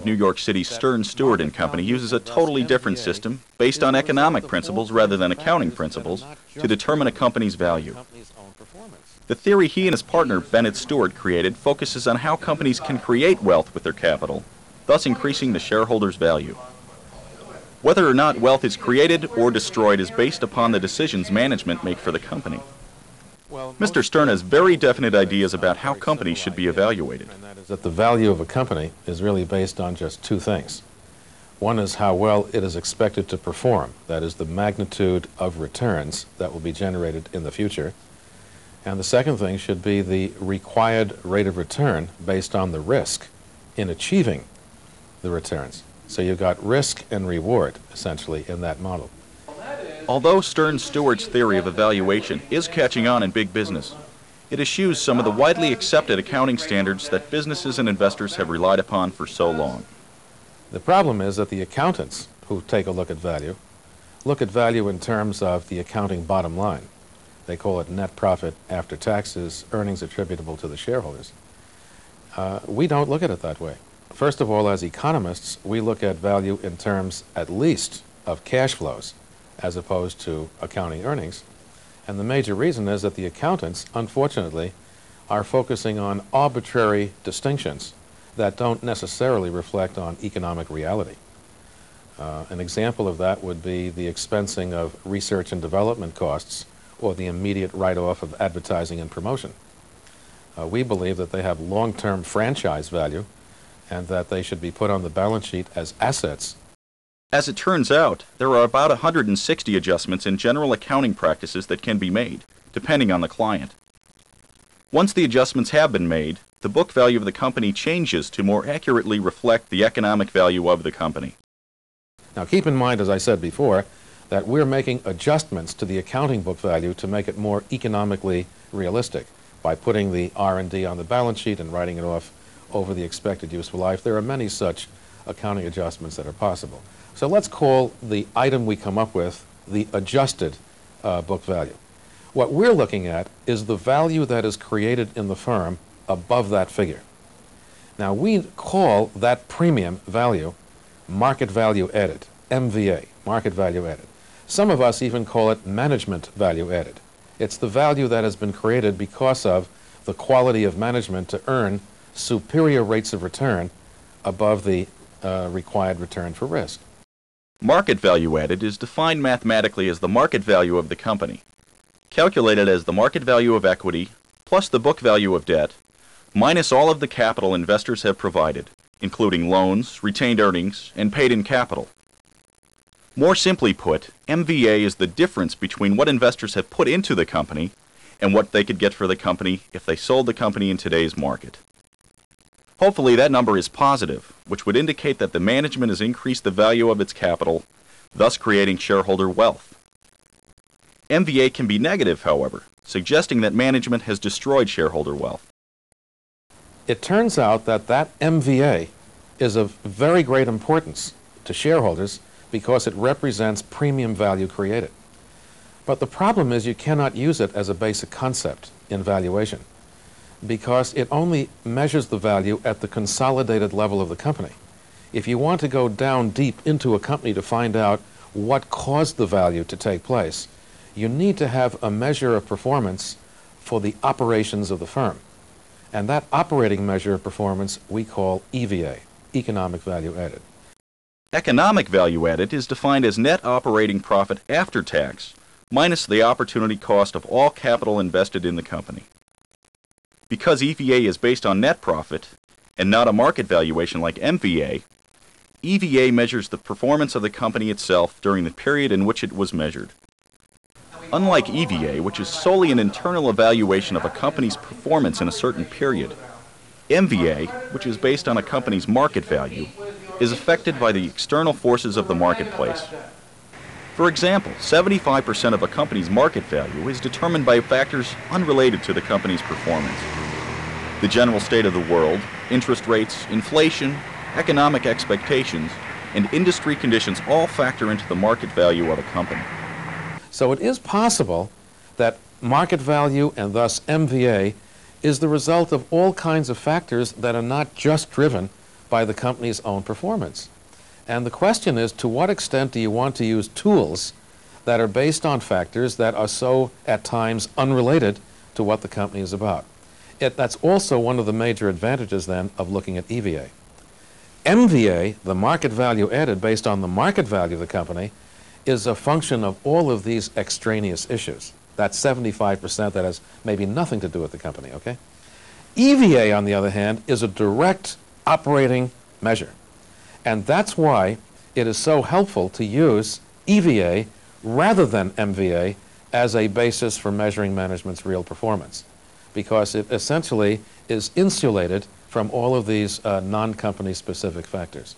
New York City's Stern Stewart and Company uses a totally different system based on economic principles rather than accounting principles to determine a company's value. The theory he and his partner Bennett Stewart created focuses on how companies can create wealth with their capital, thus increasing the shareholders' value. Whether or not wealth is created or destroyed is based upon the decisions management make for the company. Mr. Stern has very definite ideas about how companies should be evaluated. And that is that the value of a company is really based on just two things. One is how well it is expected to perform, that is the magnitude of returns that will be generated in the future. And the second thing should be the required rate of return based on the risk in achieving the returns. So you've got risk and reward, essentially, in that model. Although Stern Stewart's theory of evaluation is catching on in big business, it eschews some of the widely accepted accounting standards that businesses and investors have relied upon for so long. The problem is that the accountants who take a look at value in terms of the accounting bottom line. They call it net profit after taxes, earnings attributable to the shareholders. We don't look at it that way. First of all, as economists, we look at value in terms at least of cash flows as opposed to accounting earnings. And the major reason is that the accountants, unfortunately, are focusing on arbitrary distinctions that don't necessarily reflect on economic reality. An example of that would be the expensing of research and development costs or the immediate write-off of advertising and promotion. We believe that they have long-term franchise value and that they should be put on the balance sheet as assets. As it turns out, there are about 160 adjustments in general accounting practices that can be made, depending on the client. Once the adjustments have been made, the book value of the company changes to more accurately reflect the economic value of the company. Now keep in mind, as I said before, that we're making adjustments to the accounting book value to make it more economically realistic by putting the R&D on the balance sheet and writing it off over the expected useful life. There are many such accounting adjustments that are possible. So let's call the item we come up with the adjusted book value. What we're looking at is the value that is created in the firm above that figure. Now we call that premium value market value added, MVA, market value added. Some of us even call it management value added. It's the value that has been created because of the quality of management to earn superior rates of return above the required return for risk. Market value added is defined mathematically as the market value of the company, calculated as the market value of equity plus the book value of debt, minus all of the capital investors have provided, including loans, retained earnings, and paid-in capital. More simply put, MVA is the difference between what investors have put into the company and what they could get for the company if they sold the company in today's market. Hopefully that number is positive, which would indicate that the management has increased the value of its capital, thus creating shareholder wealth. MVA can be negative, however, suggesting that management has destroyed shareholder wealth. It turns out that that MVA is of very great importance to shareholders because it represents premium value created. But the problem is you cannot use it as a basic concept in valuation, because it only measures the value at the consolidated level of the company. If you want to go down deep into a company to find out what caused the value to take place, you need to have a measure of performance for the operations of the firm. And that operating measure of performance we call EVA, economic value added. Economic value added is defined as net operating profit after tax, minus the opportunity cost of all capital invested in the company. Because EVA is based on net profit, and not a market valuation like MVA, EVA measures the performance of the company itself during the period in which it was measured. Unlike EVA, which is solely an internal evaluation of a company's performance in a certain period, MVA, which is based on a company's market value, is affected by the external forces of the marketplace. For example, 75% of a company's market value is determined by factors unrelated to the company's performance. The general state of the world, interest rates, inflation, economic expectations, and industry conditions all factor into the market value of a company. So it is possible that market value and thus MVA is the result of all kinds of factors that are not just driven by the company's own performance. And the question is, to what extent do you want to use tools that are based on factors that are so, at times, unrelated to what the company is about? That's also one of the major advantages, then, of looking at EVA. MVA, the market value added based on the market value of the company, is a function of all of these extraneous issues. That's 75% that has maybe nothing to do with the company, okay? EVA, on the other hand, is a direct operating measure. And that's why it is so helpful to use EVA rather than MVA as a basis for measuring management's real performance, because it essentially is insulated from all of these non-company specific factors.